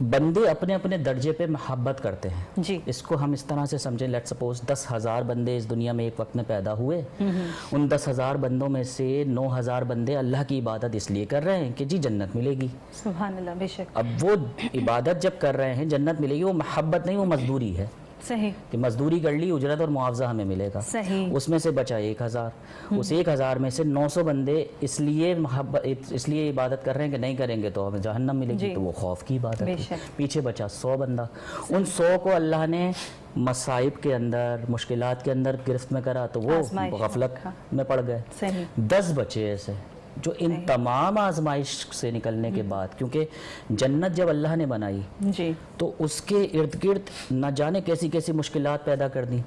بندے اپنے اپنے درجے پہ محبت کرتے ہیں جی. اس کو ہم اس طرح سے سمجھیں، لیٹ سپوز 10,000 بندے اس دنیا میں ایک وقت میں پیدا ہوئے، ان 10,000 بندوں میں سے 9,000 بندے اللہ کی عبادت اس لیے کر رہے ہیں کہ جی جنت ملے گی. سبحان اللہ. بے شک. اب وہ عبادت جب کر رہے ہیں جنت ملے گی، وہ محبت نہیں، وہ مزدوری ہے. صحیح. کہ مزدوری کر لی، اجرت اور معاوضہ ہمیں ملے گا. صحیح. اس میں سے بچا 1,000، اس 1,000 میں سے 900 بندے اس لیے عبادت کر رہے ہیں کہ نہیں کریں گے تو ہمیں جہنم ملے گی، تو وہ خوف کی عبادت ہے. پیچھے بچا 100 بندہ، ان 100 کو اللہ نے مصائب کے اندر، مشکلات کے اندر گرفت میں کرا تو وہ غفلت میں پڑ گئے. 10 بچے ایسے جو ان تمام آزمائش سے نکلنے کے بعد، کیونکہ جنت جب اللہ نے بنائی جی تو اس کے ارد گرد نہ جانے کیسی کیسی مشکلات پیدا کر دی،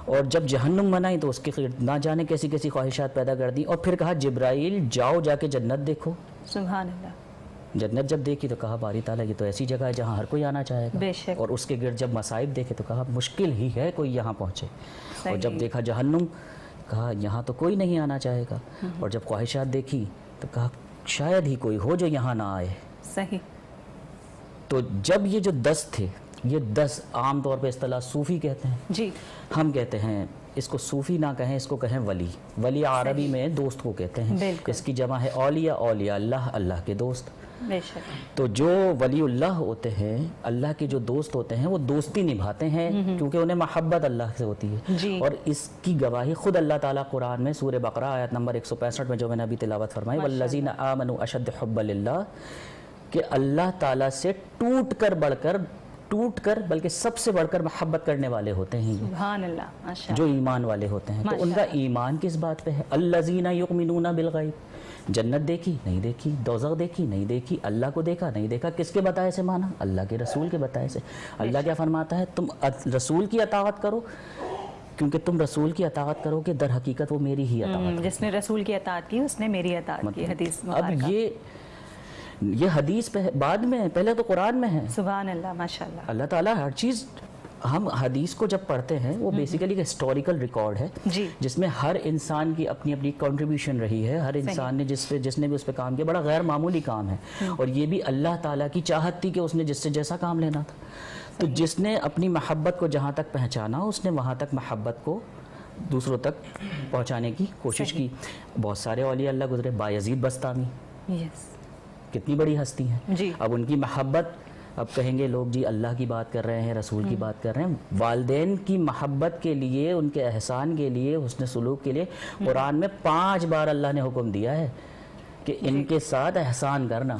اور جب جہنم بنائی تو اس کے ارد نہ جانے کیسی کیسی خواہشات پیدا کر دی، اور پھر کہا جبرائیل جاؤ جا کے جنت دیکھو. سبحان اللہ. جنت جب دیکھی تو کہا باری تعالیٰ یہ تو ایسی جگہ ہے جہاں ہر کوئی آنا چاہے گا. اور اس کے گرد جب مصائب دیکھے تو کہا مشکل ہی ہے کوئی یہاں پہنچے. اور جب دیکھا جہنم کہا یہاں تو کوئی نہیں آنا چاہے گا. اور جب خواہشات دیکھی تو کہا شاید ہی کوئی ہو جو یہاں نہ آئے. صحیح. تو جب یہ جو 10 تھے، یہ 10 عام طور پہ اصطلاح صوفی کہتے ہیں جی. ہم کہتے ہیں اس کو صوفی نہ کہیں، اس کو کہیں ولی. ولی عربی میں دوست کو کہتے ہیں. اس کی جمع ہے اولیاء. اولیاء اللہ، اللہ کے دوست. بے شک. تو جو ولی اللہ ہوتے ہیں، اللہ کے جو دوست ہوتے ہیں، وہ دوستی نبھاتے ہیں کیونکہ انہیں محبت اللہ سے ہوتی ہے. اور اس کی گواہی خود اللہ تعالیٰ قرآن میں سورہ بقرہ آیت نمبر 165 میں جو میں نے ابھی تلاوت فرمائی، والذین آمنوا اشد حبا للہ، کہ اللہ تعالیٰ سے ٹوٹ کر بلکہ سب سے بڑھ کر محبت کرنے والے ہوتے ہیں سبحان اللہ. جو ایمان والے ہوتے ہیں. تو ان کا ایمان کس بات پہ ہے؟ الذین یؤمنون بالغیب. جنت دیکھی نہیں دیکھی، دوزخ دیکھی نہیں دیکھی، اللہ کو دیکھا نہیں دیکھا، کس کے بتائے سے مانا؟ اللہ کے رسول کے بتائے سے. اللہ کیا فرماتا ہے؟ تم رسول کی اطاعت کرو، کیونکہ تم رسول کی اطاعت کرو کہ در حقیقت وہ میری ہی اطاعت. جس نے رسول کی اطاعت کی اس نے میری اطاعت کی. حدیث اب یہ حدیث بعد میں ہے، پہلے تو قرآن میں ہے. سبحان اللہ. ماشاء اللہ. اللہ تعالیٰ ہر چیز، ہم حدیث کو جب پڑھتے ہیں وہ بیسیکلی ایک ہسٹوریکل ریکارڈ ہے جس میں ہر انسان کی اپنی اپنی کنٹریبیوشن رہی ہے. ہر انسان نے جس نے بھی اس پہ کام کیا، بڑا غیر معمولی کام ہے. اور یہ بھی اللہ تعالیٰ کی چاہت تھی کہ اس نے جس سے جیسا کام لینا تھا. تو جس نے اپنی محبت کو جہاں تک پہنچانا، اس نے وہاں تک محبت کو دوسروں تک پہنچانے کی کوشش کی. بہت سارے اولیاء اللہ گزرے. بایزید بستامی کتنی بڑی ہستی ہیں. اب ان کی محبت، اب کہیں گے لوگ جی اللہ کی بات کر رہے ہیں، رسول کی بات کر رہے ہیں. والدین کی محبت کے لیے، ان کے احسان کے لیے، حسن سلوک کے لیے قرآن میں 5 بار اللہ نے حکم دیا ہے کہ ان کے ساتھ احسان کرنا.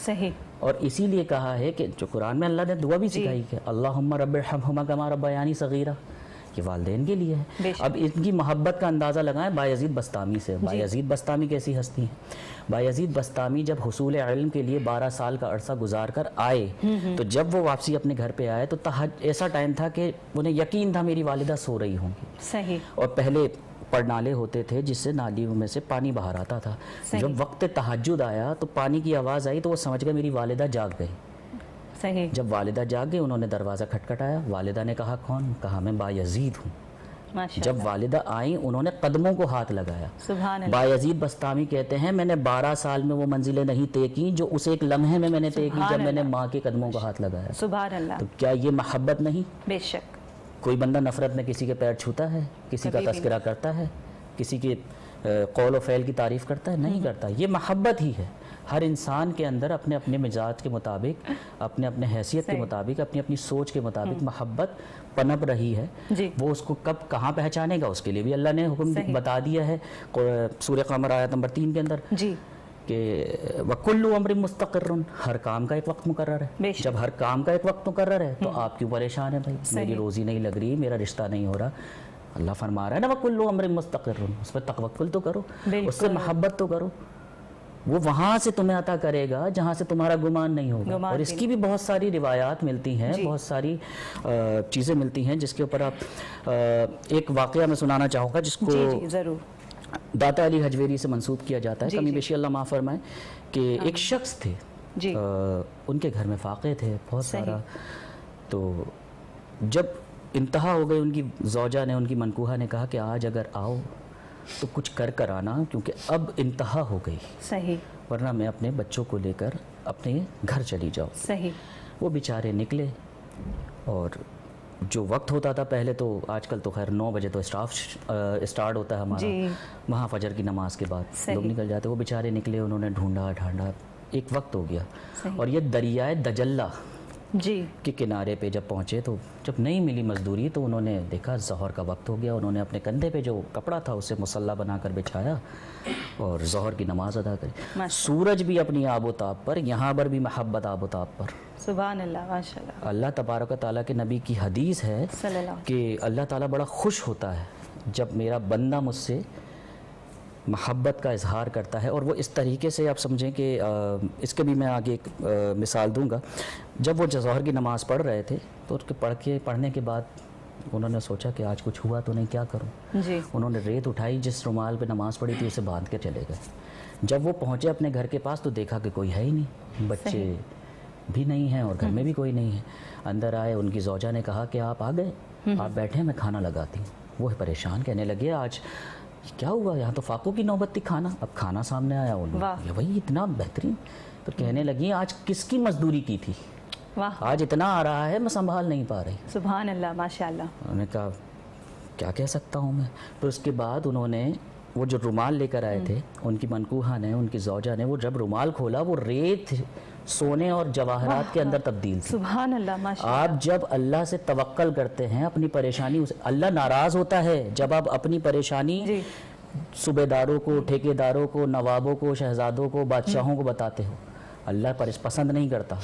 صحیح. اور اسی لیے کہا ہے کہ جو قرآن میں اللہ نے دعا بھی سکھائی کہ اللہم رب ارحمہما کما ربیانی صغیرہ، یہ والدین کے لیے ہے. اب ان کی محبت کا اندازہ لگائیں بایزید بستامی سے. بایزید بستامی کیسی ہستی ہیں؟ بایزید بستامی جب حصول علم کے لیے 12 سال کا عرصہ گزار کر آئے تو جب وہ واپسی اپنے گھر پہ آئے تو ایسا ٹائم تھا کہ انہیں یقین تھا میری والدہ سو رہی ہوں گی. صحیح. اور پہلے پڑنالے ہوتے تھے جس سے نالیوں میں سے پانی باہر آتا تھا. جب وقت تہجد آیا تو پانی کی آواز آئی تو وہ سمجھ گئے میری والدہ جاگ گئی. صحیح. جب والدہ جاگ گئی انہوں نے دروازہ کھٹکھٹایا. والدہ نے کہا کون؟ کہا میں بایزید ہوں. جب والدہ آئیں انہوں نے قدموں کو ہاتھ لگایا. سبحان اللہ. بایزید بستامی کہتے ہیں میں نے 12 سال میں وہ منزلیں نہیں طے کی جو اس ایک لمحے میں نے طے کی جب میں نے ماں کے قدموں کو ہاتھ لگایا. سبحان اللہ. تو کیا یہ محبت نہیں؟ بے شک. کوئی بندہ نفرت میں کسی کے پیر چھوتا ہے، کسی کا تذکرہ کرتا ہے، کسی کے قول و فعل کی تعریف کرتا ہے؟ نہیں کرتا. یہ محبت ہی ہے. ہر انسان کے اندر اپنے اپنے مزاج کے مطابق، اپنے اپنے حیثیت کے مطابق، اپنی اپنی سوچ کے مطابق محبت پنپ رہی ہے. وہ اس کو کب کہاں پہچانے گا اس کے لیے بھی اللہ نے حکم بتا دیا ہے سورہ قمر آیت نمبر 3 کے اندر کہ وَكُلُّ أَمْرٍ مُسْتَقِرٌ، ہر کام کا ایک وقت مقرر ہے. جب ہر کام کا ایک وقت مقرر ہے تو آپ کیوں پریشان ہیں بھائی؟ میری روزی نہیں لگ رہی، میرا رشتہ نہیں ہو رہا. اللہ فرما رہا ہے نا وَكُلُّ أَمْرٍ مُسْتَقِرٌ، اس پہ توکل تو کرو، اس سے محبت تو کرو. وہ وہاں سے تمہیں عطا کرے گا جہاں سے تمہارا گمان نہیں ہوگا. اور اس کی بھی بہت ساری روایات ملتی ہیں، بہت ساری چیزیں ملتی ہیں جس کے اوپر آپ ایک واقعہ میں سنانا چاہوں گا جس کو داتا علی حجویری سے منسوب کیا جاتا ہے. کمی بیشی اللہ معاف فرمائے. کہ ایک شخص تھے، ان کے گھر میں فاقے تھے بہت سارا. تو جب انتہا ہو گئی ان کی زوجہ نے، ان کی منکوہہ نے کہا کہ آج اگر آؤ تو کچھ کر آنا کیونکہ اب انتہا ہو گئی. صحیح. ورنہ میں اپنے بچوں کو لے کر اپنے گھر چلی جاؤں. صحیح. وہ بیچارے نکلے، اور جو وقت ہوتا تھا پہلے تو، آج کل تو خیر 9 بجے تو اسٹارٹ ہوتا ہے ہمارا، وہاں فجر کی نماز کے بعد لوگ نکل جاتے، وہ بیچارے نکلے، انہوں نے ڈھونڈا ڈھانڈا، ایک وقت ہو گیا، اور یہ دریائے دجلہ کے کنارے پہ جب پہنچے تو جب نہیں ملی مزدوری تو انہوں نے دیکھا ظہر کا وقت ہو گیا، انہوں نے اپنے کندھے پہ جو کپڑا تھا اسے مصلی بنا کر بچھایا اور ظہر کی نماز ادا کری۔ سورج بھی اپنی آب و تاب پر، یہاں پر بھی محبت آب و تاب پر، سبحان اللہ، ماشاء اللہ۔ اللہ تبارک و تعالیٰ کے نبی کی حدیث ہے کہ اللہ تعالیٰ بڑا خوش ہوتا ہے جب میرا بندہ مجھ سے محبت کا اظہار کرتا ہے، اور وہ اس طریقے سے آپ سمجھیں کہ اس کے بھی میں آگے ایک مثال دوں گا۔ جب وہ ظہر کی نماز پڑھ رہے تھے تو اس کے پڑھنے کے بعد انہوں نے سوچا کہ آج کچھ ہوا تو نہیں، کیا کروں؟ انہوں نے ریت اٹھائی، جس رومال پہ نماز پڑھی تھی اسے باندھ کے چلے گئے۔ جب وہ پہنچے اپنے گھر کے پاس تو دیکھا کہ کوئی ہے ہی نہیں، بچے بھی نہیں ہیں اور گھر میں بھی کوئی نہیں ہے۔ اندر آئے، ان کی زوجہ نے کہا کہ آپ آ گئے، آپ بیٹھے، میں کھانا لگاتی ہوں۔ وہ پریشان، کہنے لگے آج کیا ہوا، یہاں تو فاقوں کی نوبت تھی کھانا، اب کھانا سامنے آیا، وہی اتنا بہترین۔ تو کہنے لگی آج کس کی مزدوری کی تھی، آج اتنا آ رہا ہے میں سنبھال نہیں پا رہی۔ سبحان اللہ، ماشاء اللہ۔ انہوں نے کہا کیا کہہ سکتا ہوں میں۔ پھر اس کے بعد انہوں نے وہ جو رومال لے کر آئے تھے، ان کی منکوہہ نے، ان کی زوجہ نے، وہ جب رومال کھولا وہ ریت سونے اور جواہرات کے اندر تبدیل تھی۔ سبحان اللہ، ماشاء اللہ۔ آپ جب اللہ سے توکل کرتے ہیں اپنی پریشانی، اللہ ناراض ہوتا ہے جب آپ اپنی پریشانی صوبے داروں کو، ٹھیکے داروں کو، نوابوں کو، شہزادوں کو، بادشاہوں کو بتاتے ہو۔ اللہ پسند نہیں کرتا۔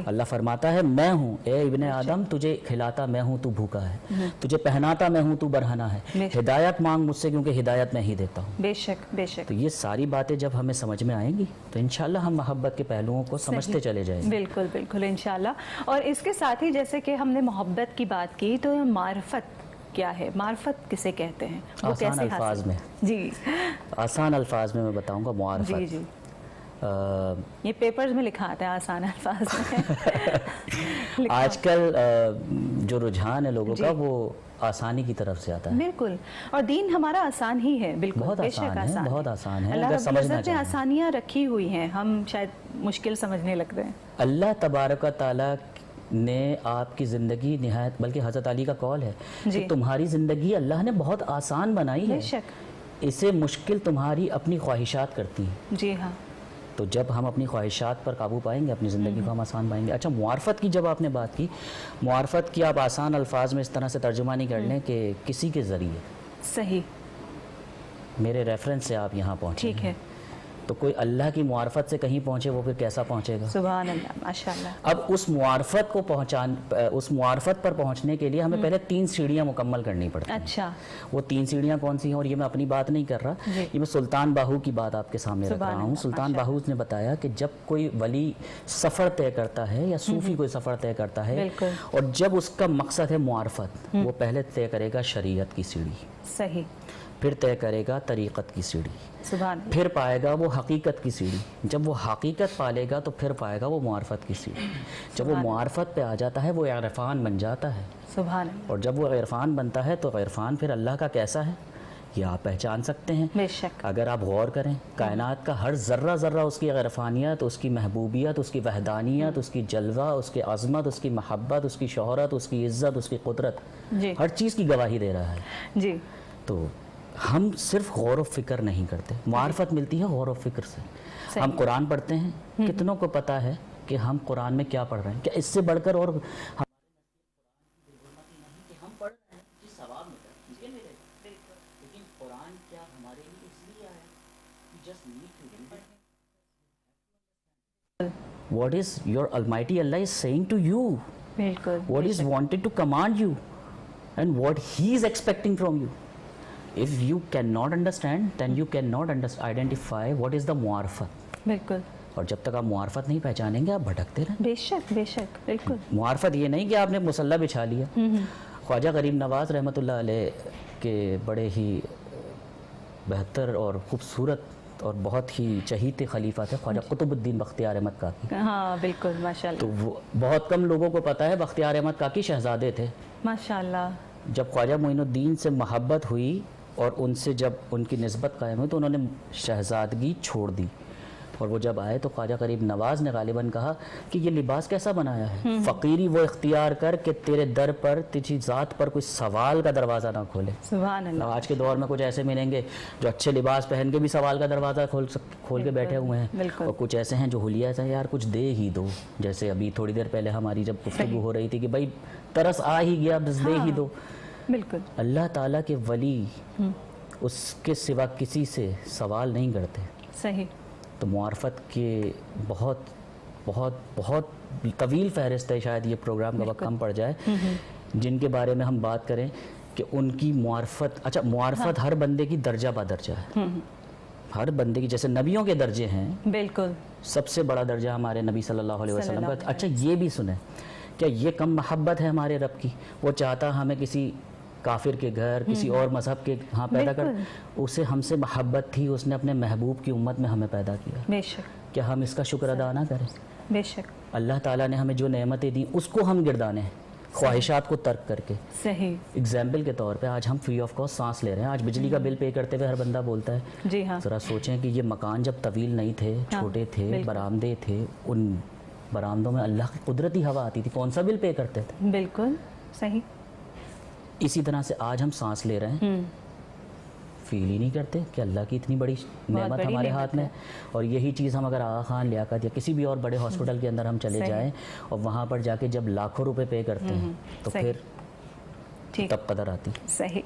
اللہ فرماتا ہے میں ہوں اے ابن آدم، تجھے کھلاتا میں ہوں تو بھوکا ہے، تجھے پہناتا میں ہوں تو برہنہ ہے، ہدایت مانگ مجھ سے کیونکہ ہدایت میں ہی دیتا ہوں۔ بے شک، بے شک۔ تو یہ ساری باتیں جب ہمیں سمجھ میں آئیں گی تو انشاءاللہ ہم محبت کے پہلوؤں کو سمجھتے چلے جائیں گے۔ بالکل بالکل، انشاءاللہ۔ اور اس کے ساتھ ہی جیسے کہ ہم نے محبت کی بات کی، تو معرفت کیا ہے؟ معرفت کسے کہتے ہیں؟ آسان الفاظ میں، جی آسان الفاظ میں بتاؤں گا معرفت۔ جی جی، یہ پیپرز میں لکھا آتا ہے آسان الفاظ میں۔ آج کل جو رجحان ہے لوگوں کا وہ آسانی کی طرف سے آتا ہے۔ بالکل، اور دین ہمارا آسان ہی ہے، بالکل بہت بے شک آسان ہے، بہت آسان ہے اللہ اگر رب سمجھنا العزت نے چاہیں۔ آسانیاں رکھی ہوئی ہیں، ہم شاید مشکل سمجھنے لگتے ہیں۔ اللہ تبارک و تعالیٰ نے آپ کی زندگی نہایت، بلکہ حضرت علی کا قول ہے کہ تمہاری زندگی اللہ نے بہت آسان بنائی ہے، بے شک، اسے مشکل تمہاری اپنی خواہشات کرتی ہیں۔ جی ہاں۔ تو جب ہم اپنی خواہشات پر قابو پائیں گے اپنی زندگی کو ہم آسان پائیں گے۔ اچھا، معرفت کی جب آپ نے بات کی، معرفت کی آپ آسان الفاظ میں اس طرح سے ترجمہ نہیں کر لیں کہ کسی کے ذریعے، صحیح، میرے ریفرنس سے آپ یہاں پہنچے، ٹھیک ہے، تو کوئی اللہ کی معرفت سے کہیں پہنچے وہ پھر کیسا پہنچے گا؟ سبحان اللہ، ماشاءاللہ۔ اب اس معرفت پر پہنچنے کے لیے ہمیں پہلے 3 سیڑھیاں مکمل کرنی پڑتی ہیں۔ اچھا، وہ 3 سیڑھیاں کون سی ہیں؟ اور یہ میں اپنی بات نہیں کر رہا، یہ میں سلطان باہو کی بات آپ کے سامنے رکھ رہا ہوں۔ سلطان باہو نے بتایا کہ جب کوئی ولی سفر طے کرتا ہے یا صوفی کوئی سفر طے کرتا ہے اور جب اس کا مقصد ہے معرفت، وہ پہلے طے کرے گا شریعت کی سیڑھی، صحیح، پھر طے کرے گا طریقت کی سیڑھی، سبحان اللہ، پھر پائے گا وہ حقیقت کی سیڑھی، جب وہ حقیقت پالے گا تو پھر پائے گا وہ معرفت کی سیڑھی۔ جب وہ معرفت پہ آ جاتا ہے وہ عرفان بن جاتا ہے، سبحان اللہ، اور جب وہ عرفان بنتا ہے تو عرفان پھر اللہ کا کیسا ہے یہ آپ پہچان سکتے ہیں۔ بے شک، اگر آپ غور کریں کائنات کا ہر ذرہ ذرہ اس کی عرفانیت، اس کی محبوبیت، اس کی وحدانیت، اس کی جلوہ، اس کی عظمت، اس کی محبت، اس کی شہرت، اس کی عزت، اس کی قدرت، ہر چیز کی گواہی دے رہا ہے۔ جی، تو ہم صرف غور و فکر نہیں کرتے، معرفت ملتی ہے غور و فکر سے۔ ہم قرآن پڑھتے ہیں، کتنوں کو پتہ ہے کہ ہم قرآن میں کیا پڑھ رہے ہیں؟ کیا اس سے بڑھ کر اور What is your Almighty Allah is saying to you? بالکل، What is wanted to command you and what He is expecting from you. If you cannot understand, then you cannot identify what is the معرفت. بالکل، اور جب تک آپ معرفت نہیں پہچانیں گے آپ بھٹکتے رہیں۔ بے شک، بے شک، بالکل۔ معرفت یہ نہیں کہ آپ نے مصلی بچھا لیا۔ خواجہ غریب نواز رحمۃ اللہ علیہ کے بڑے ہی بہتر اور خوبصورت اور بہت ہی چہیتے خلیفہ تھے خواجہ قطب الدین بختیار احمد کاکی۔ ہاں بالکل، ماشاءاللہ۔ تو وہ بہت کم لوگوں کو پتہ ہے بختیار احمد کاکی شہزادے تھے۔ ماشاءاللہ۔ جب خواجہ معین الدین سے محبت ہوئی اور ان سے جب ان کی نسبت قائم ہوئی تو انہوں نے شہزادگی چھوڑ دی اور وہ جب آئے تو خواجہ غریب نواز نے غالباً کہا کہ یہ لباس کیسا بنایا ہے، فقیری وہ اختیار کر کہ تیرے در پر تیری ذات پر کوئی سوال کا دروازہ نہ کھولے. سبحان اللہ. آج کے دور میں کچھ ایسے ملیں گے جو اچھے لباس پہن کے بھی سوال کا دروازہ کھول کے بیٹھے ہوئے ہیں، اور کچھ ایسے ہیں جو حلیہ سے یار کچھ دے ہی دو. جیسے ابھی تھوڑی دیر پہلے ہماری جب گفتگو ہو رہی تھی کہ بھائی ترس آ ہی گیا بس دے ہی دو. بالکل. اللہ تعالیٰ کے ولی اس کے سوا کسی سے سوال نہیں کرتے. صحیح. تو معرفت کے بہت بہت بہت طویل فہرست ہے، شاید یہ پروگرام کا وقت کم پڑ جائے، جن کے بارے میں ہم بات کریں کہ ان کی معرفت. اچھا معرفت ہر بندے کی درجہ با درجہ ہے، ہر بندے کی. جیسے نبیوں کے درجے ہیں، بالکل سب سے بڑا درجہ ہمارے نبی صلی اللہ علیہ وسلم کا. اچھا یہ بھی سنیں، کیا یہ کم محبت ہے ہمارے رب کی؟ وہ چاہتا ہمیں کسی کافر کے گھر، کسی اور مذہب کے ہاں پیدا کر، اسے ہم سے محبت تھی، اس نے اپنے محبوب کی امت میں ہمیں پیدا کیا. بے شک. کیا ہم اس کا شکر ادا نہ کریں؟ بے شک. اللہ تعالیٰ نے ہمیں جو نعمتیں دیں اس کو ہم گردانے ہیں، خواہشات کو ترک کر کے. صحیح. اگزامپل کے طور پہ آج ہم فری آف کاسٹ سانس لے رہے ہیں. آج بجلی کا بل پے کرتے ہوئے ہر بندہ بولتا ہے. جی ہاں. ذرا سوچیں کہ یہ مکان جب طویل نہیں تھے، چھوٹے تھے، برآمدے تھے، ان برآمدوں میں اللہ کی قدرتی ہوا آتی تھی، کون سا بل پے کرتے تھے؟ بالکل صحیح. اسی طرح سے آج ہم سانس لے رہے ہیں، فیل ہی نہیں کرتے کہ اللہ کی اتنی بڑی نعمت ہمارے ہاتھ میں. اور یہی چیز ہم اگر آغا خان لیاقت یا کسی بھی اور بڑے ہاسپٹل کے اندر ہم چلے جائیں اور وہاں پر جا کے جب لاکھوں روپے پے کرتے ہیں تو پھر تب قدر آتی. صحیح.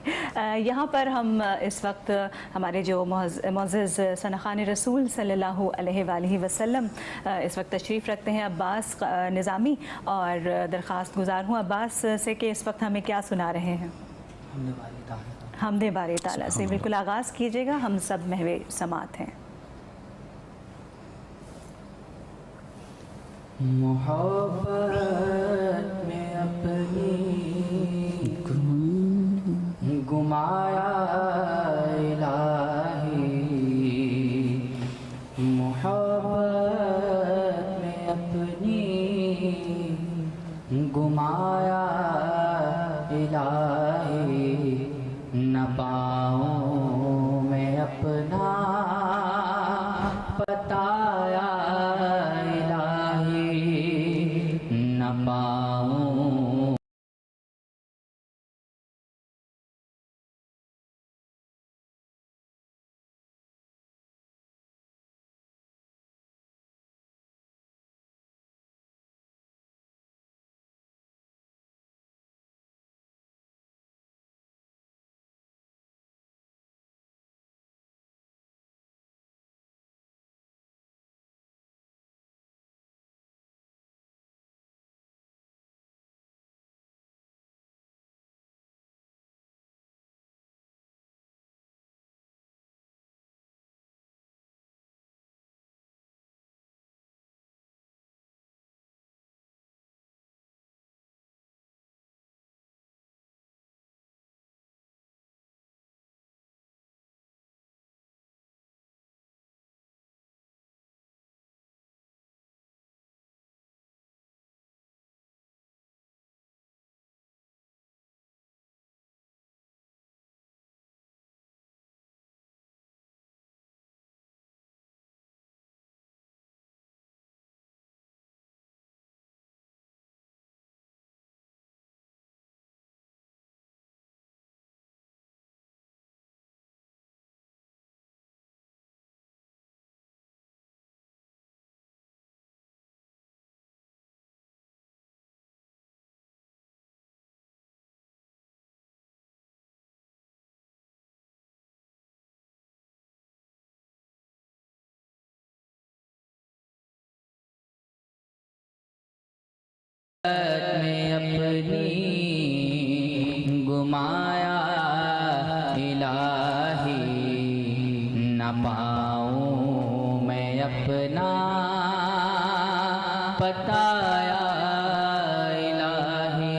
یہاں پر ہم اس وقت ہمارے جو معزز سنخان رسول صلی اللہ علیہ وآلہ وسلم اس وقت تشریف رکھتے ہیں عباس نظامی، اور درخواست گزار ہوں عباس سے کہ اس وقت ہمیں کیا سنا رہے ہیں؟ حمد باری تعالیٰ سے. بالکل آغاز کیجیے گا، ہم سب محو سماعت ہیں. محبت میں اپنی گمایا الہی، محبت میں اپنی گمایا الہی، نہ پاؤں میں اپنا بتایا الہی، نہ پاؤں میں اپنی گمایا الہی، نہ پاؤں میں اپنا بتایا الہی.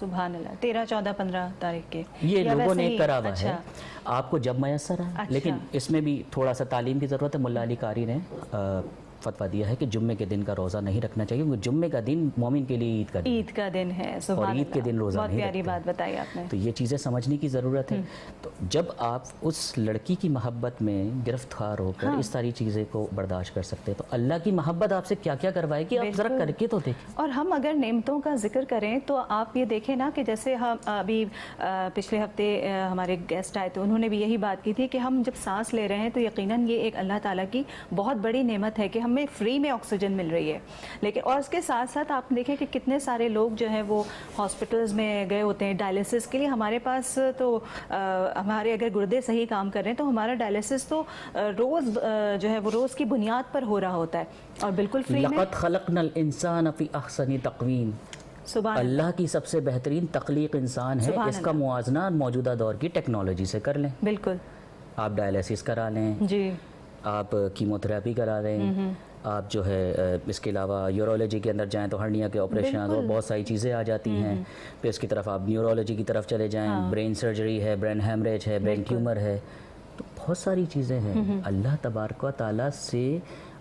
سبحان اللہ، 13 14 15 تاریخ کے یہ یا لوگوں ویسے نے ہی؟ کرا ہوا ہے، اچھا آپ کو جب میسر ہے، اچھا۔ لیکن اس میں بھی تھوڑا سا تعلیم کی ضرورت ہے۔ ملا علی قاری نے فتویٰ دیا ہے کہ جمعے کے دن کا روزہ نہیں رکھنا چاہیے، کیونکہ جمعے کا دن مومن کے لیے عید کا دن، عید کا دن ہے، سبحان اور اللہ، عید کے دن روزہ بہت نہیں پیاری رکھتے۔ بات بتائی آپ نے۔ تو یہ چیزیں سمجھنے کی ضرورت ہے۔ تو جب آپ اس لڑکی کی محبت میں گرفتار ہو کر اس ساری چیزیں کو برداشت کر سکتے ہیں، تو اللہ کی محبت آپ سے کیا کیا کروائے گی، آپ ذرا کر کے تو دیکھیں۔ اور ہم اگر نعمتوں کا ذکر کریں تو آپ یہ دیکھیں نا کہ جیسے ہم ابھی پچھلے ہفتے ہمارے گیسٹ آئے تھے، انہوں نے بھی یہی بات کی تھی کہ ہم جب سانس لے رہے ہیں تو یقیناً یہ ایک اللہ تعالیٰ کی بہت بڑی نعمت ہے کہ ہمیں فری میں آکسیجن مل رہی ہے، لیکن اور اس کے ساتھ ساتھ آپ دیکھیں کہ کتنے سارے لوگ جو ہیں وہ ہاسپٹلز میں گئے ہوتے ہیں ڈائلیسس کے لیے۔ ہمارے پاس تو ہمارے اگر گردے صحیح کام کر رہے ہیں تو ہمارا ڈائلیسس تو روز جو ہے وہ روز کی بنیاد پر ہو رہا ہوتا ہے اور بالکل فری میں۔ لقد خلقنا الانسان فی احسن تقویم، سبحان اللہ کی سب سے بہترین تخلیق انسان ہے، سبحان اس کا موازنہ موجودہ دور کی ٹیکنالوجی سے کر لیں۔ بالکل آپ ڈائلیسس کرا لیں، جی، آپ کیمو تھراپی کرا لیں، آپ جو ہے اس کے علاوہ یورولوجی کے اندر جائیں تو ہرنیا کے آپریشن اور بہت ساری چیزیں آ جاتی ہیں، پھر اس کی طرف آپ نیورولوجی کی طرف چلے جائیں، برین سرجری ہے، برین ہیمریج ہے، برین ٹیومر ہے، تو بہت ساری چیزیں ہیں۔ اللہ تبارک و تعالیٰ سے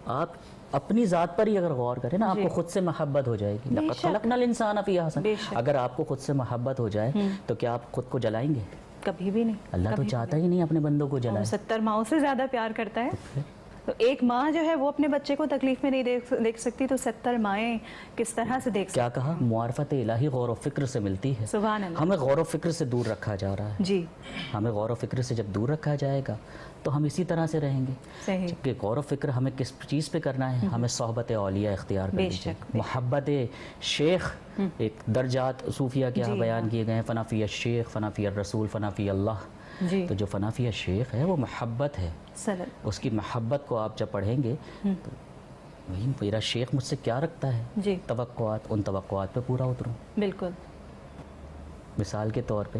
آپ اپنی ذات پر ہی اگر غور کریں نا، آپ کو خود سے محبت ہو جائے گی۔ لقد خلقنا الانسان فی احسن، اگر آپ کو خود سے محبت ہو جائے تو کیا آپ خود کو جلائیں گے؟ کبھی بھی نہیں۔ اللہ تو چاہتا ہی نہیں اپنے بندوں کو جلائے۔ 70 ماؤں سے زیادہ پیار کرتا ہے، تو ایک ماں جو ہے وہ اپنے بچے کو تکلیف میں نہیں دیکھ سکتی، تو 70 مائیں کس طرح سے دیکھ سکتی؟ کیا کہا؟ معرفت الہی غور و فکر سے ملتی ہے۔ سبحان اللہ۔ ہمیں غور و فکر سے دور رکھا جا رہا ہے۔ جی ہمیں غور و فکر سے جب دور رکھا جائے گا تو ہم اسی طرح سے رہیں گے۔ صحیح۔ جبکہ غور و فکر ہمیں کس چیز پہ کرنا ہے؟ ہمیں صحبت اولیاء اختیار کرنی چاہیے، محبت شیخ، ایک درجات صوفیہ کے یہاں بیان کیے گئے ہیں، فنا فی الشیخ، فنا فی الرسول، فنا فی اللہ۔ جی، تو جو فنا فی الشیخ ہے وہ محبت ہے، اس کی محبت کو آپ جب پڑھیں گے تو وہی میرا شیخ مجھ سے کیا رکھتا ہے، جی توقعات، ان توقعات پہ پورا اتروں۔ بالکل۔ مثال کے طور پہ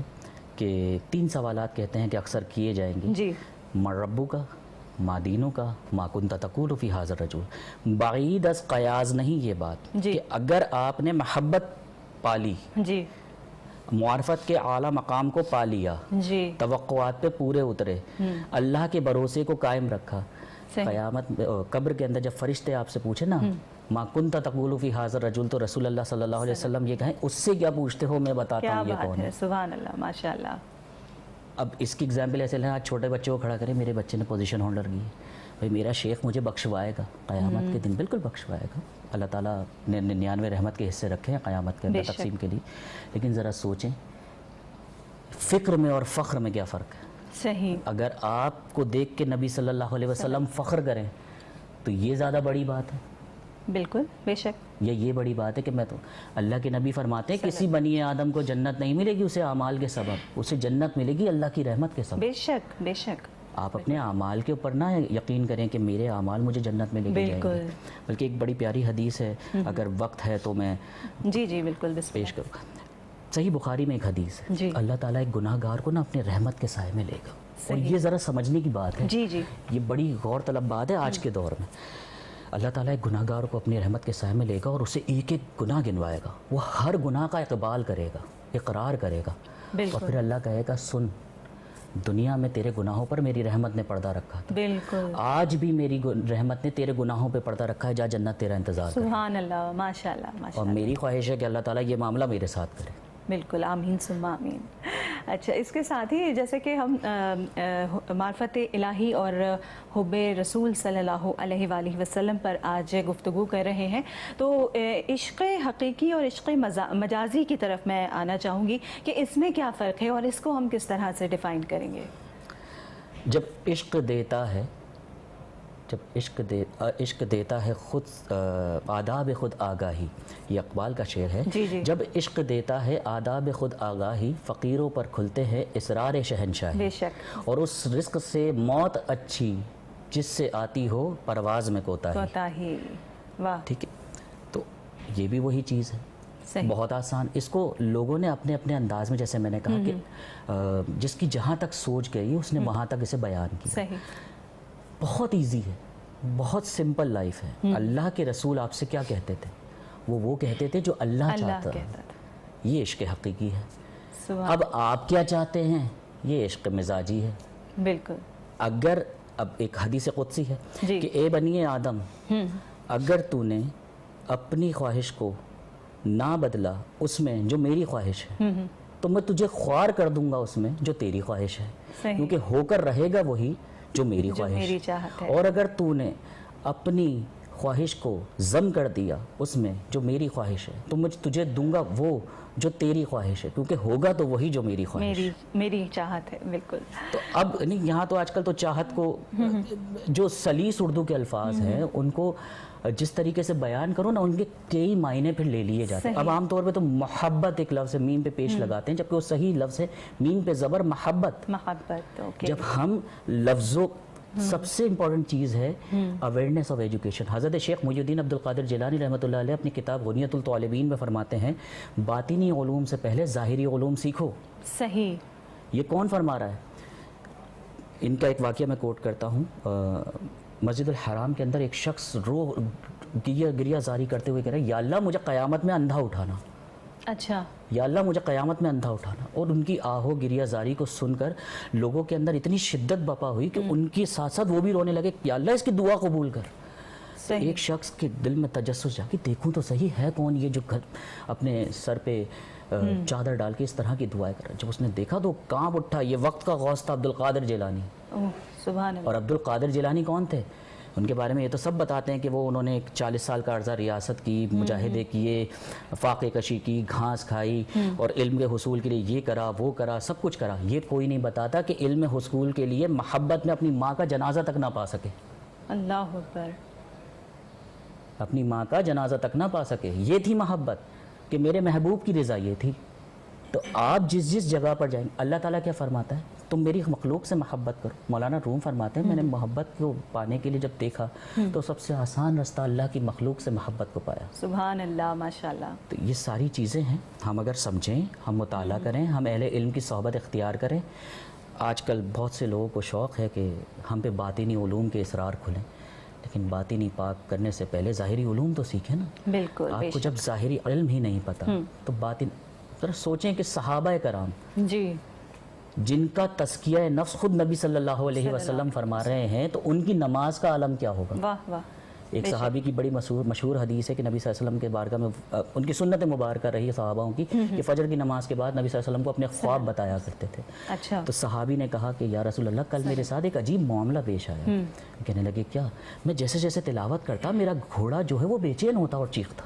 کہ 3 سوالات کہتے ہیں کہ اکثر کیے جائیں گے، جی، من ربو کا، ما دینو کا، ما کنت تقول فی ھذا الرجل۔ بعید از قیاس نہیں یہ بات کہ اگر آپ نے محبت پالی، جی، معرفت کے اعلیٰ مقام کو پا لیا، جی، توقعات پہ پورے اترے، اللہ کے بھروسے کو قائم رکھا، قیامت قبر کے اندر جب فرشتے آپ سے پوچھے نا ما کنت تقول فی ھذا الرجل، تو رسول اللہ صلی اللہ علیہ وسلم یہ کہیں اس سے کیا پوچھتے ہو، میں بتاتا ہوں یہ کون ہے۔ سبحان اللہ، ماشاء اللہ۔ اب اس کی اگزامپل ایسے لیں، آج چھوٹے بچے کو کھڑا کریں، میرے بچے نے پوزیشن ہولڈر کی ہے، بھائی میرا شیخ مجھے بخشوائے گا قیامت کے دن، بالکل بخشوائے گا۔ اللہ تعالیٰ نے 99 رحمت کے حصے رکھے ہیں قیامت کے اندر تقسیم کے لیے، لیکن ذرا سوچیں فکر میں اور فخر میں کیا فرق ہے۔ صحیح۔ اگر آپ کو دیکھ کے نبی صلی اللہ علیہ وسلم فخر کریں تو یہ زیادہ بڑی بات ہے، بالکل، بے شک۔ یہ بڑی بات ہے کہ میں تو اللہ کے نبی فرماتے ہیں کسی بنی آدم کو جنت نہیں ملے گی اسے اعمال کے سبب، اسے جنت ملے گی اللہ کی رحمت کے سبب۔ بے شک، بے شک۔ آپ اپنے اعمال کے اوپر نہ یقین کریں کہ میرے اعمال مجھے جنت میں لے کے جائیں گے، بلکہ ایک بڑی پیاری حدیث ہے، اگر وقت ہے تو میں جی جی بالکل پیش کروں۔ صحیح بخاری میں ایک حدیث ہے، اللہ تعالیٰ ایک گناہ گار کو نا اپنے رحمت کے سائے میں لے گا، اور یہ ذرا سمجھنے کی بات ہے، جی جی، یہ بڑی غور طلب بات ہے آج کے دور میں۔ اللہ تعالیٰ ایک گناہ گار کو اپنی رحمت کے سائے میں لے گا اور اسے ایک ایک گناہ گنوائے گا، وہ ہر گناہ کا اقبال کرے گا، اقرار کرے گا، اور پھر اللہ کہے گا سن، دنیا میں تیرے گناہوں پر میری رحمت نے پردہ رکھا تھا، بالکل، آج بھی میری رحمت نے تیرے گناہوں پہ پردہ رکھا ہے، جا جنت تیرا انتظار کر۔ سبحان اللہ، ماشاء اللہ، ماشاء اور اللہ۔ میری خواہش ہے کہ اللہ تعالیٰ یہ معاملہ میرے ساتھ کرے۔ بالکل، آمین ثم آمین۔ اچھا، اس کے ساتھ ہی جیسے کہ ہم معرفت الہی اور حب رسول صلی اللہ علیہ وآلہ وسلم پر آج گفتگو کر رہے ہیں، تو عشق حقیقی اور عشق مجازی کی طرف میں آنا چاہوں گی کہ اس میں کیا فرق ہے اور اس کو ہم کس طرح سے ڈیفائن کریں گے؟ جب عشق دیتا ہے، عشق دیتا ہے خود آداب خود آگاہی، یہ اقبال کا شعر ہے، جب عشق دیتا ہے آداب خود آگاہی، فقیروں پر کھلتے ہیں اسرار شہنشاہی، بے شک، اور اس رزق سے موت اچھی جس سے آتی ہو پرواز میں کوتاہی۔ واہ، ٹھیک ہے، تو یہ بھی وہی چیز ہے، بہت آسان، اس کو لوگوں نے اپنے اپنے انداز میں، جیسے میں نے کہا کہ جس کی جہاں تک سوچ گئی اس نے وہاں تک اسے بیان کیا۔ بہت ایزی ہے، بہت سمپل لائف ہے۔ اللہ کے رسول آپ سے کیا کہتے تھے؟ وہ کہتے تھے جو اللہ چاہتا ہے، یہ عشق حقیقی ہے. سبحان. اب آپ کیا چاہتے ہیں؟ یہ عشق مزاجی ہے. بالکل. اگر اب ایک حدیث قدسی ہے جی. کہ اے بنی آدم، اگر تو نے اپنی خواہش کو نہ بدلا اس میں جو میری خواہش ہے تو میں تجھے خوار کر دوں گا اس میں جو تیری خواہش ہے. صحیح. کیونکہ ہو کر رہے گا وہی جو میری خواہش میری چاہت ہے. اور اگر تو نے اپنی خواہش کو ضم کر دیا اس میں جو میری خواہش ہے تو میں تجھے دوں گا وہ جو تیری خواہش ہے، کیونکہ ہوگا تو وہی جو میری خواہش ہے. میری چاہت ہے. بالکل. تو اب نہیں، یہاں تو آج کل تو چاہت کو جو سلیس اردو کے الفاظ ہیں ان کو جس طریقے سے بیان کرو نا، ان کے کئی معنی پھر لے لیے جاتے ہیں. اب عام طور پہ تو محبت ایک لفظ ہے، میم پہ پیش لگاتے ہیں، جبکہ وہ صحیح لفظ ہے میم پہ زبر محبت. اوکے. جب ہم لفظوں، سب سے امپورٹنٹ چیز ہے اویئرنیس آف ایجوکیشن. حضرت شیخ محی الدین عبد القادر جیلانی رحمۃ اللہ علیہ اپنی کتاب غنیۃ الطالبین میں فرماتے ہیں باطنی علوم سے پہلے ظاہری علوم سیکھو. صحیح. یہ کون فرما رہا ہے؟ ان کا ایک واقعہ میں کوٹ کرتا ہوں. مسجد الحرام کے اندر ایک شخص گریہ زاری کرتے ہوئے کہہ رہا ہے یا اللہ مجھے قیامت میں اندھا اٹھانا. اچھا. یا اللہ مجھے قیامت میں اندھا اٹھانا. اور ان کی آہو گریہ زاری کو سن کر لوگوں کے اندر اتنی شدت بپا ہوئی کہ ان کے ساتھ ساتھ وہ بھی رونے لگے یا اللہ اس کی دعا قبول کر. ایک شخص کے دل میں تجسس جا کہ دیکھوں تو صحیح ہے کون یہ جو اپنے سر پہ چادر ڈال کے اس طرح کی دعائیں کر رہا ہے. جب اس نے دیکھا تو کانپ اٹھا. یہ وقت کا غوث تھا عبد القادر جیلانی. سبحان اللہ. اور عبد القادر جیلانی کون تھے؟ ان کے بارے میں یہ تو سب بتاتے ہیں کہ وہ انہوں نے ایک 40 سال کا عرضہ ریاست کی، مجاہدے کیے، فاقے کشی کی، گھاس کھائی اور علم کے حصول کے لیے یہ کرا وہ کرا، سب کچھ کرا. یہ کوئی نہیں بتاتا کہ علم حصول کے لیے محبت میں اپنی ماں کا جنازہ تک نہ پا سکے. اللہ اکبر. اپنی ماں کا جنازہ تک نہ پا سکے. یہ تھی محبت کہ میرے محبوب کی رضا یہ تھی. تو آپ جس جگہ پر جائیں، اللہ تعالیٰ کیا فرماتا ہے؟ تم میری مخلوق سے محبت کرو. مولانا روم فرماتے ہیں میں نے محبت کو پانے کے لیے جب دیکھا تو سب سے آسان رستہ اللہ کی مخلوق سے محبت کو پایا. سبحان اللہ. ماشاءاللہ. تو یہ ساری چیزیں ہیں، ہم اگر سمجھیں، ہم مطالعہ کریں، ہم اہل علم کی صحبت اختیار کریں. آج کل بہت سے لوگوں کو شوق ہے کہ ہم پہ باطنی علوم کے اسرار کھلیں، لیکن باطنی پاک کرنے سے پہلے ظاہری علوم تو سیکھیں نا. بالکل. آپ کو جب ظاہری علم ہی نہیں پتہ تو باطن. ذرا سوچیں کہ صحابہ کرام جی جن کا تزکیہ نفس خود نبی صلی اللہ علیہ وسلم فرما رہے ہیں تو ان کی نماز کا عالم کیا ہوگا؟ واہ واہ. ایک صحابی کی بڑی مشہور حدیث ہے کہ نبی صلی اللہ علیہ وسلم کے بارگاہ میں ان کی سنت مبارکہ رہی ہے صحاباؤں کی کہ فجر کی نماز کے بعد نبی صلی اللہ علیہ وسلم کو اپنے خواب بتایا کرتے تھے. اچھا. تو صحابی نے کہا کہ یا رسول اللہ کل میرے ساتھ ایک عجیب معاملہ پیش آیا. کہنے لگے کیا؟ میں جیسے جیسے تلاوت کرتا میرا گھوڑا جو ہے وہ بے چین ہوتا اور چیختا،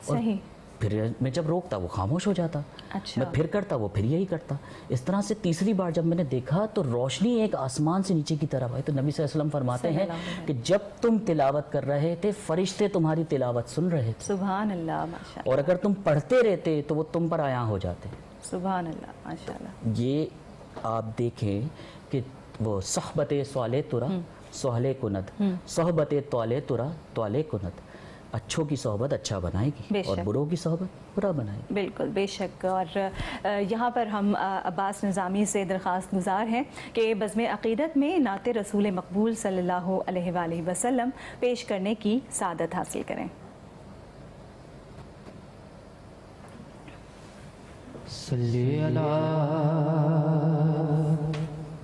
اور صحیح. پھر میں جب روکتا وہ خاموش ہو جاتا. اچھا. میں پھر کرتا وہ پھر یہی کرتا. اس طرح سے تیسری بار جب میں نے دیکھا تو روشنی ایک آسمان سے نیچے کی طرف آئی. تو نبی صلی اللہ علیہ وسلم فرماتے ہیں کہ جب تم تلاوت کر رہے تھے فرشتے تمہاری تلاوت سن رہے تھے. سبحان اللہ. ماشاءاللہ. اور اگر تم پڑھتے رہتے تو وہ تم پر عیاں ہو جاتے. سبحان اللہ. ماشاءاللہ. یہ آپ دیکھیں کہ وہ صحبت صالح ترا سہلے کند، صحبت طالع ترا طالع کند. اچھوں کی صحبت اچھا بنائے گی اور بروں کی صحبت برا بنائے گی. بالکل بے شک. اور یہاں پر ہم عباس نظامی سے درخواست گزار ہیں کہ بزم عقیدت میں نعت رسول مقبول صلی اللہ علیہ وآلہ وسلم پیش کرنے کی سعادت حاصل کریں. صلی علی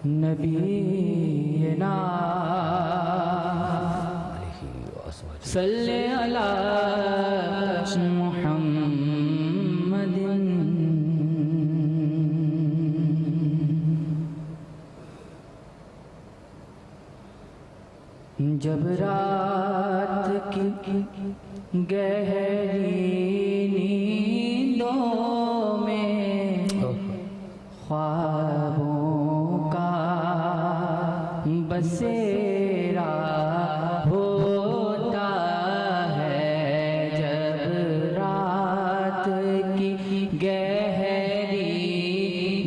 نبینا صلی علی محمد. جب رات کی گہری نیندوں میں خوابوں کا بسیرا ہوتا ہے، جب رات کی گہری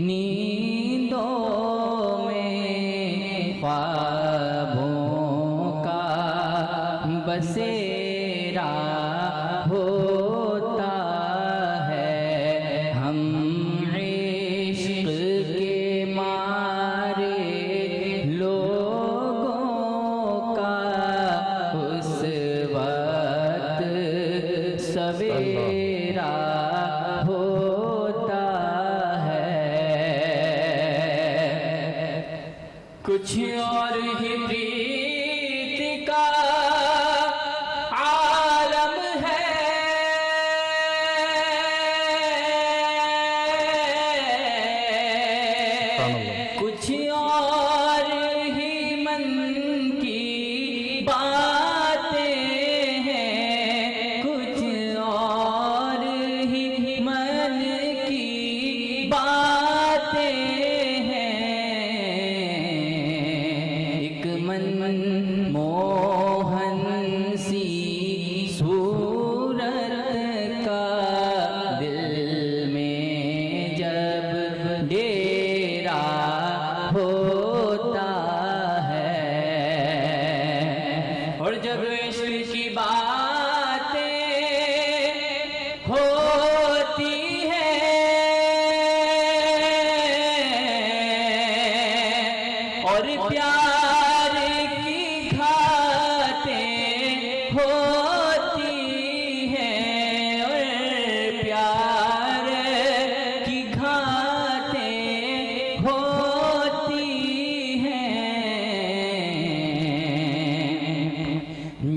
نیندوں میں خوابوں کا بسیرا ہوتا ہے، ہم عشق کے مارے لوگوں کا اس وقت سویرا ہوتا جب عشق کی باتیں ہوتی ہیں اور پیار کی گھاتیں ہوتی ہیں اور پیار کی گھاتیں ہوتی ہیں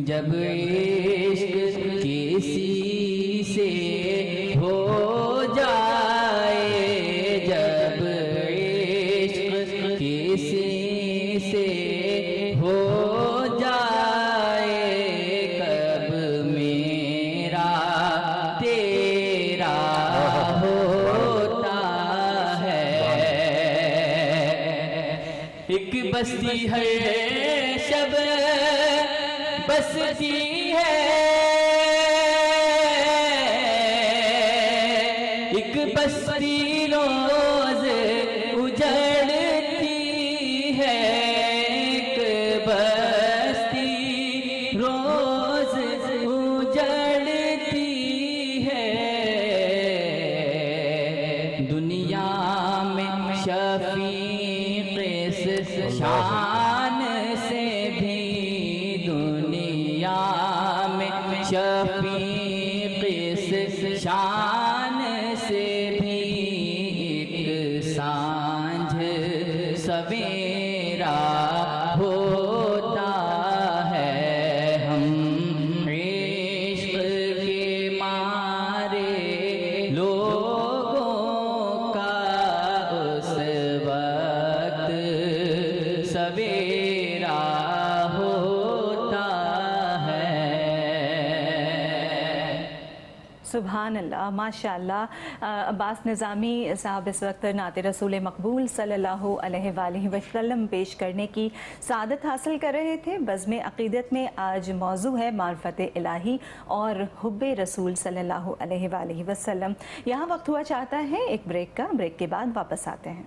جب عشق کسی سے ہو جائے جب عشق کسی سے ہو جائے کب میرا تیرا ہوتا ہے ایک بستی ہے شب بستی ہے ایک بستی روز اجڑتی ہے ایک بستی روز اجڑتی ہے دنیا میں شفیق شان سے بھی دنیا میں شفیق شان سے بھی ایک سانجھ سویرا ہوتا ہے ہم عشق کے مارے لوگوں کا اس وقت سویرا ہوتا ہے سبحان اللہ، ماشاء اللہ۔ عباس نظامی صاحب اس وقت نعت رسول مقبول صلی اللہ علیہ وآلہ وسلم پیش کرنے کی سعادت حاصل کر رہے تھے۔ بزم عقیدت میں آج موضوع ہے معرفت الہی اور حب رسول صلی اللہ علیہ وآلہ وسلم۔ یہاں وقت ہوا چاہتا ہے ایک بریک کا، بریک کے بعد واپس آتے ہیں۔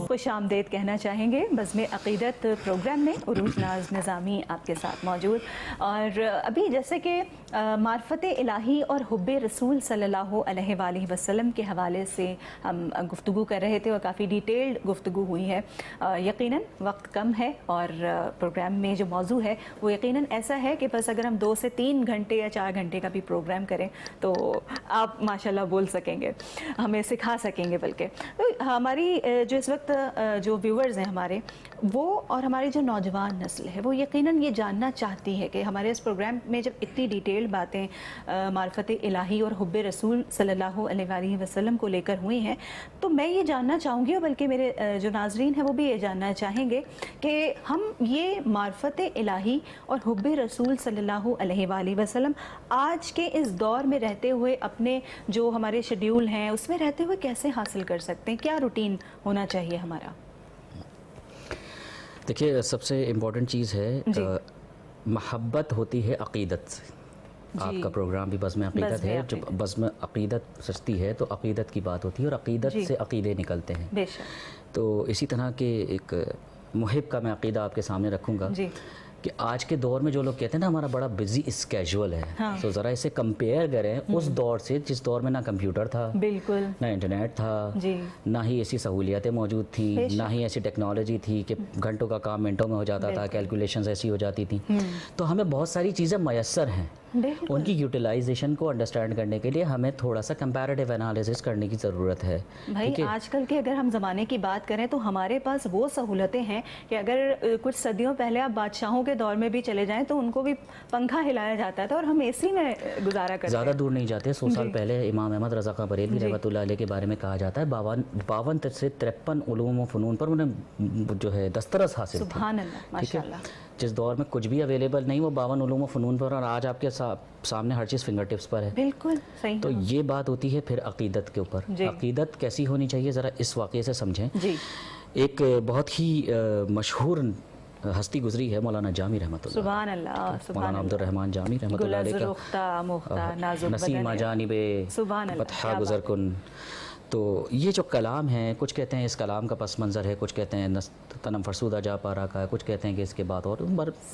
خوش آمدید کہنا چاہیں گے بزم عقیدت پروگرام میں عروج ناز نظامی آپ کے ساتھ موجود، اور ابھی جیسے کہ معرفت الہی اور حب رسول صلی اللہ علیہ وآلہ وسلم کے حوالے سے ہم گفتگو کر رہے تھے اور کافی ڈیٹیلڈ گفتگو ہوئی ہے۔ یقیناً وقت کم ہے اور پروگرام میں جو موضوع ہے وہ یقیناً ایسا ہے کہ بس اگر ہم 2 سے 3 گھنٹے یا 4 گھنٹے کا بھی پروگرام کریں تو آپ ماشاءاللہ بول سکیں گے، ہمیں سکھا سکیں گے۔ بلکہ ہماری جو اس وقت جو ویورز ہیں ہمارے، وہ اور ہماری جو نوجوان نسل ہے وہ یقیناً یہ جاننا چاہتی ہے کہ ہمارے اس پروگرام میں جب اتنی ڈیٹیل باتیں معرفت الہی اور حب رسول صلی اللہ علیہ وآلہ وسلم کو لے کر ہوئی ہیں، تو میں یہ جاننا چاہوں گی اور بلکہ میرے جو ناظرین ہیں وہ بھی یہ جاننا چاہیں گے کہ ہم یہ معرفت الہی اور حب رسول صلی اللہ علیہ وآلہ وسلم آج کے اس دور میں رہتے ہوئے اپنے جو ہمارے شیڈیول ہیں اس میں رہتے ہوئے کیسے حاصل کر سکتے ہیں، کیا روٹین ہونا چاہیے ہمارا؟ دیکھیے، سب سے امپورٹنٹ چیز ہے محبت ہوتی ہے عقیدت سے۔ آپ کا پروگرام بھی بزم عقیدت ہے، جب بزم عقیدت سجتی ہے تو عقیدت کی بات ہوتی ہے اور عقیدت سے عقیدے نکلتے ہیں۔ بے شک۔ تو اسی طرح کے ایک محب کا میں عقیدہ آپ کے سامنے رکھوں گا کہ آج کے دور میں جو لوگ کہتے ہیں نا ہمارا بڑا بزی اسکیجول ہے، تو ذرا اسے کمپیئر کریں اس دور سے جس دور میں نہ کمپیوٹر تھا، بالکل نہ انٹرنیٹ تھا، نہ ہی ایسی سہولیاتیں موجود تھیں، نہ ہی ایسی ٹیکنالوجی تھی کہ گھنٹوں کا کام منٹوں میں ہو جاتا تھا، کیلکولیشنز ایسی ہو جاتی تھیں۔ تو ہمیں بہت ساری چیزیں میسر ہیں، ان کی یوٹیلائزیشن کو انڈرسٹینڈ کرنے کے لیے ہمیں تھوڑا سا کمپیریٹیو انالیسس کرنے کی ضرورت ہے۔ بھائی آج کل کے اگر ہم زمانے کی بات کریں تو ہمارے پاس وہ سہولتیں ہیں کہ اگر کچھ صدیوں پہلے آپ بادشاہوں کے دور میں بھی چلے جائیں تو ان کو بھی پنکھا ہلایا جاتا تھا اور ہم اے سی میں گزارا کرتے ہیں۔ زیادہ دور نہیں جاتے، 100 سال پہلے امام احمد رضا خان بریلوی رحمۃ اللہ علیہ کے بارے میں کہا جاتا ہے 52 سے 53 علوم و فنون پر انہیں جو ہے دسترس حاصل تھی۔ سبحان اللہ، ماشاءاللہ۔ جس دور میں کچھ بھی اویلیبل نہیں وہ 52 علوم و فنون پر، اور آج آپ کے سامنے ہر چیز فنگر ٹپس پر ہے۔ بالکل صحیح۔ تو یہ بات ہوتی ہے پھر عقیدت کے اوپر۔ عقیدت کیسی ہونی چاہیے ذرا اس واقعے سے سمجھیں۔ ایک بہت ہی مشہور ہستی گزری ہے مولانا جامی رحمۃ اللہ، سبحان اللہ، مولانا عبد الرحمن جامی رحمۃ اللہ علیہ کا، نسیمہ جانب فتحہ گزر کن۔ تو یہ جو کلام ہے، کچھ کہتے ہیں اس کلام کا پس منظر ہے، کچھ کہتے ہیں تنم فرسودہ جا پارا کا ہے، کچھ کہتے ہیں کہ اس کے بعد اور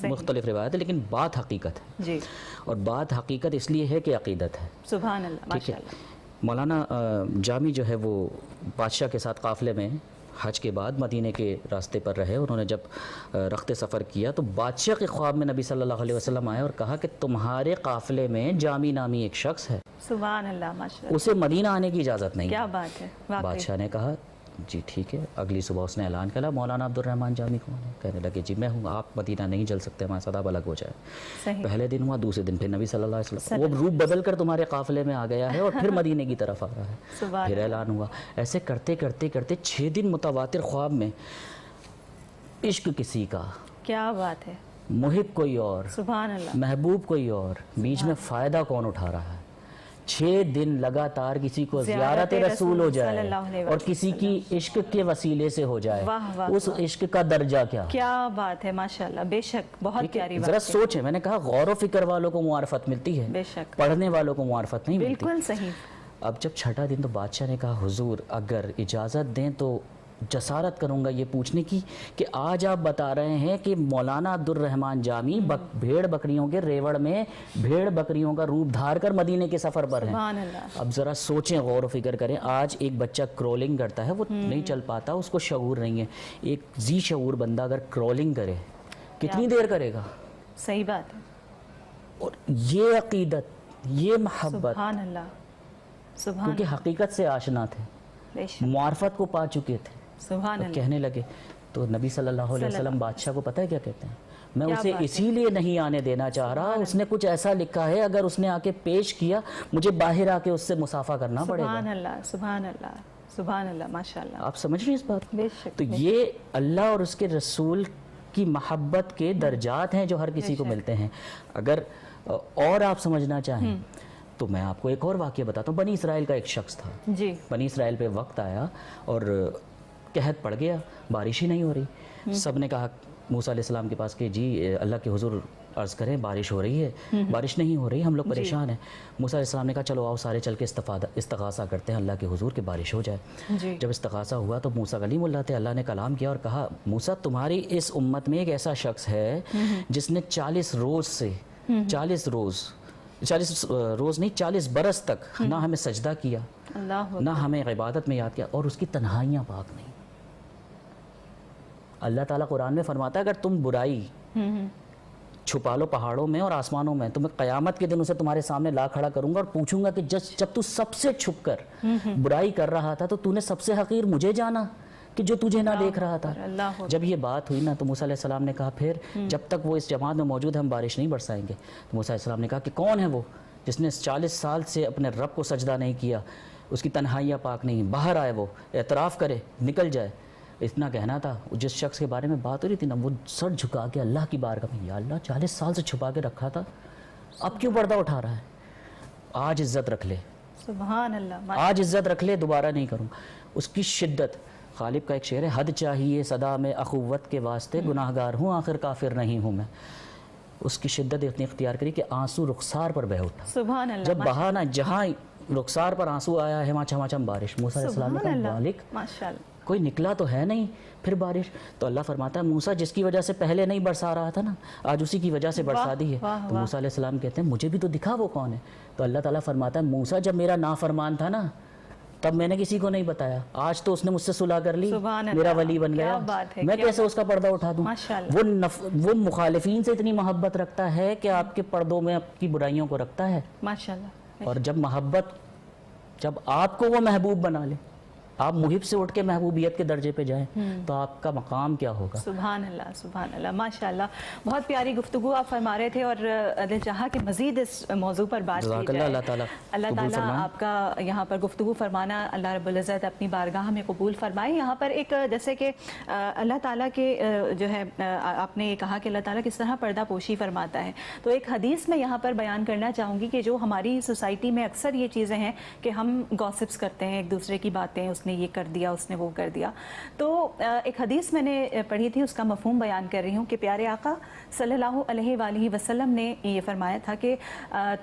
مختلف روایت ہے، لیکن بات حقیقت ہے جی، اور بات حقیقت اس لیے ہے کہ عقیدت ہے. سبحان اللہ، ٹھیک ہے. ماشاء اللہ. مولانا جامی جو ہے وہ بادشاہ کے ساتھ قافلے میں حج کے بعد مدینے کے راستے پر رہے. انہوں نے جب رخت سفر کیا تو بادشاہ کے خواب میں نبی صلی اللہ علیہ وسلم آئے اور کہا کہ تمہارے قافلے میں جامی نامی ایک شخص ہے، سبحان اللہ، ماشاء اللہ. اسے مدینہ آنے کی اجازت نہیں. کیا بات ہے، واقعی. بادشاہ نے کہا جی ٹھیک ہے. اگلی صبح اس نے اعلان کیا مولانا عبد الرحمن جامی کون ہے؟ کہنے لگے جی میں ہوں. آپ مدینہ نہیں چل سکتے، ہمارا صداب الگ ہو جائے. صحیح. پہلے دن ہوا، دوسرے دن پھر نبی صلی اللہ علیہ وسلم وہ روپ بدل کر تمہارے قافلے میں آ گیا ہے اور پھر مدینے کی طرف آ رہا ہے. پھر اعلان ہوا. ایسے کرتے کرتے کرتے 6 دن متواتر خواب میں عشق کسی کا، کیا بات ہے، محب کوئی اور، سبحان اللہ. محبوب کوئی اور، بیچ میں فائدہ کون اٹھا رہا ہے. 6 دن لگاتار کسی کو زیارت رسول ہو جائے اور کسی کی عشق کے وسیلے سے ہو جائے. اس عشق کا درجہ کیا بات ہے، ماشاءاللہ. بے شک بہت پیاری بات ہے. ذرا سوچیں، میں نے کہا غور و فکر والوں کو معرفت ملتی ہے، بے شک پڑھنے والوں کو معرفت نہیں ملتی. بالکل صحیح. اب جب 6واں دن تو بادشاہ نے کہا حضور اگر اجازت دیں تو جسارت کروں گا یہ پوچھنے کی کہ آج آپ بتا رہے ہیں کہ مولانا عبد الرحمن جامی بھیڑ بکریوں کے ریوڑ میں بھیڑ بکریوں کا روپ دھار کر مدینے کے سفر پر ہیں. سبحان اللہ. اب ذرا سوچیں، غور و فکر کریں. آج ایک بچہ کرولنگ کرتا ہے، وہ نہیں چل پاتا، اس کو شعور نہیں ہے. ایک ذی شعور بندہ اگر کرولنگ کرے کتنی دیر کرے گا؟ صحیح بات ہے. اور یہ عقیدت، یہ محبت، سبحان اللہ، سبحان کیونکہ حقیقت سے آشنا تھے، بے شک. معرفت کو پا چکے تھے. سبحان اللہ. کہنے لگے تو نبی صلی اللہ علیہ وسلم بادشاہ کو پتہ ہے کیا کہتے ہیں؟ میں اسے اسی لیے نہیں آنے دینا چاہ رہا، اس نے کچھ ایسا لکھا ہے اگر اس نے آ کے پیش کیا مجھے باہر آ کے اس سے مصافحہ کرنا پڑے گا. سبحان اللہ، سبحان اللہ، سبحان اللہ، ماشاءاللہ. آپ سمجھ رہے ہیں اس بات کو؟ بے شک. تو یہ اللہ اور اس کے رسول کی محبت کے درجات ہیں جو ہر کسی کو ملتے ہیں. اگر اور آپ سمجھنا چاہیں تو میں آپ کو ایک اور واقعہ بتاتا ہوں. بنی اسرائیل کا ایک شخص تھا. جی. بنی اسرائیل پہ وقت آیا اور قحط پڑ گیا، بارش ہی نہیں ہو رہی. سب نے کہا موسیٰ علیہ السلام کے پاس کہ جی اللہ کے حضور عرض کریں بارش ہو رہی ہے، بارش نہیں ہو رہی، ہم لوگ پریشان ہیں. موسیٰ علیہ السلام نے کہا چلو آؤ سارے چل کے استغاثہ کرتے ہیں اللہ کے حضور کہ بارش ہو جائے. جب استغاثہ ہوا تو موسیٰ کلیم اللہ تھے، اللہ نے کلام کیا اور کہا موسیٰ تمہاری اس امت میں ایک ایسا شخص ہے جس نے 40 برس تک نہ ہمیں سجدہ کیا، نہ ہمیں عبادت میں یاد کیا، اور اس کی تنہائیاں پاک نہیں. اللہ تعالیٰ قرآن میں فرماتا ہے اگر تم برائی چھپا لو پہاڑوں میں اور آسمانوں میں تو میں قیامت کے دن اسے تمہارے سامنے لا کھڑا کروں گا اور پوچھوں گا کہ جب تو سب سے چھپ کر برائی کر رہا تھا تو نے سب سے حقیر مجھے جانا کہ جو تجھے نہ دیکھ رہا تھا. جب یہ بات ہوئی نا تو موسیٰ علیہ السلام نے کہا پھر جب تک وہ اس جماعت میں موجود ہے ہم بارش نہیں برسائیں گے. تو موسیٰ علیہ السلام نے کہا کہ کون ہے وہ جس نے 40 سال سے اپنے رب کو سجدہ نہیں کیا، اس کی تنہائیاں پاک نہیں، باہر آئے، وہ اعتراف کرے، نکل جائے. اتنا کہنا تھا. جس شخص کے بارے میں بات ہو رہی تھی نا وہ سر جھکا کے اللہ کی بارگاہ میں یا اللہ 40 سال سے چھپا کے رکھا تھا، اب کیوں پردہ اٹھا رہا ہے؟ آج عزت رکھ لے، سبحان اللہ، آج عزت رکھ لے، دوبارہ نہیں کروں. اس کی شدت، غالب کا ایک شعر ہے حد چاہیے صدا میں اخوت کے واسطے گناہگار ہوں آخر کافر نہیں ہوں میں. اس کی شدت اتنی اختیار کری کہ آنسو رخسار پر بہہ اٹھا. سبحان اللہ. جب بہا نا جہاں رخسار پر آنسو آیا ہے ماچھم بارش. موسیٰ علیہ السلام نے کہا مالک ماشاءاللہ کوئی نکلا تو ہے نہیں پھر بارش. تو اللہ فرماتا ہے موسیٰ جس کی وجہ سے پہلے نہیں برسا رہا تھا نا آج اسی کی وجہ سے برسا دی ہے. تو موسیٰ علیہ السلام کہتے ہیں مجھے بھی تو دکھا وہ کون ہے. تو اللہ تعالیٰ فرماتا ہے موسیٰ جب میرا نافرمان تھا نا تب میں نے کسی کو نہیں بتایا، آج تو اس نے مجھ سے صلح کر لی، میرا ولی بن گیا، میں کیسے اس کا پردہ اٹھا دوں. وہ مخالفین سے اتنی محبت رکھتا ہے کہ آپ کے پردوں میں آپ کی برائیوں کو رکھتا ہے ماشاءاللہ. اور جب آپ کو وہ محبوب بنا لے، آپ محب سے اٹھ کے محبوبیت کے درجے پہ جائیں تو آپ کا مقام کیا ہوگا. سبحان اللہ، سبحان اللہ، ماشاءاللہ. بہت پیاری گفتگو آپ فرما رہے تھے اور دل چاہا کہ مزید اس موضوع پر بات کی جائے. اللہ تعالیٰ آپ کا یہاں پر گفتگو فرمانا اللہ رب العزت اپنی بارگاہ میں قبول فرمائے. یہاں پر ایک جیسے کہ اللہ تعالیٰ کے جو ہے آپ نے یہ کہا کہ اللہ تعالیٰ کس طرح پردہ پوشی فرماتا ہے، تو ایک حدیث میں یہاں پر بیان کرنا چاہوں گی کہ جو ہماری سوسائٹی میں اکثر یہ چیزیں ہیں کہ ہم گوسپس کرتے ہیں ایک دوسرے کی باتیں، اس نے یہ کر دیا، اس نے وہ کر دیا. تو ایک حدیث میں نے پڑھی تھی، اس کا مفہوم بیان کر رہی ہوں کہ پیارے آقا صلی اللہ علیہ وآلہ وسلم نے یہ فرمایا تھا کہ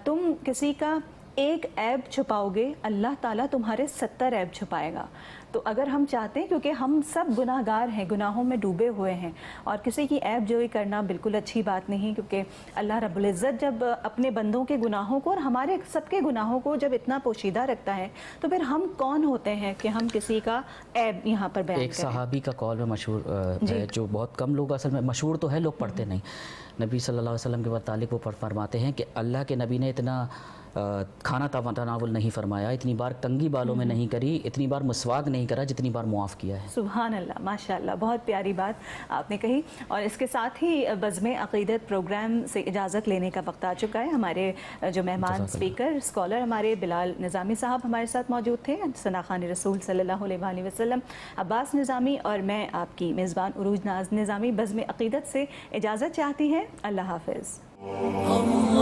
تم کسی کا ایک عیب چھپاؤ گے اللہ تعالیٰ تمہارے 70 عیب چھپائے گا. تو اگر ہم چاہتے ہیں، کیونکہ ہم سب گناہ گار ہیں، گناہوں میں ڈوبے ہوئے ہیں، اور کسی کی عیب جوئی کرنا بالکل اچھی بات نہیں، کیونکہ اللہ رب العزت جب اپنے بندوں کے گناہوں کو اور ہمارے سب کے گناہوں کو جب اتنا پوشیدہ رکھتا ہے تو پھر ہم کون ہوتے ہیں کہ ہم کسی کا عیب یہاں پر بیان کریں. ایک صحابی کا قول میں مشہور ہے، جو بہت کم لوگ اصل میں مشہور تو ہے، لوگ پڑھتے نہیں. نبی صلی اللہ علیہ وسلم کے متعلق وہ فرماتے ہیں کہ اللہ کے نبی نے اتنا کھانا تناول نہیں فرمایا، اتنی بار کنگھی بالوں میں نہیں کری، اتنی بار مسواک نہیں کرا جتنی بار معاف کیا ہے. سبحان اللہ، ماشاء اللہ، بہت پیاری بات آپ نے کہی. اور اس کے ساتھ ہی بزم عقیدت پروگرام سے اجازت لینے کا وقت آ چکا ہے. ہمارے جو مہمان اسپیکر اسکالر ہمارے بلال نظامی صاحب ہمارے ساتھ موجود تھے، ثناخوان رسول صلی اللہ علیہ وآلہ وسلم عباس نظامی، اور میں آپ کی میزبان عروج ناز نظامی بزم عقیدت سے اجازت چاہتی ہے. اللہ حافظ.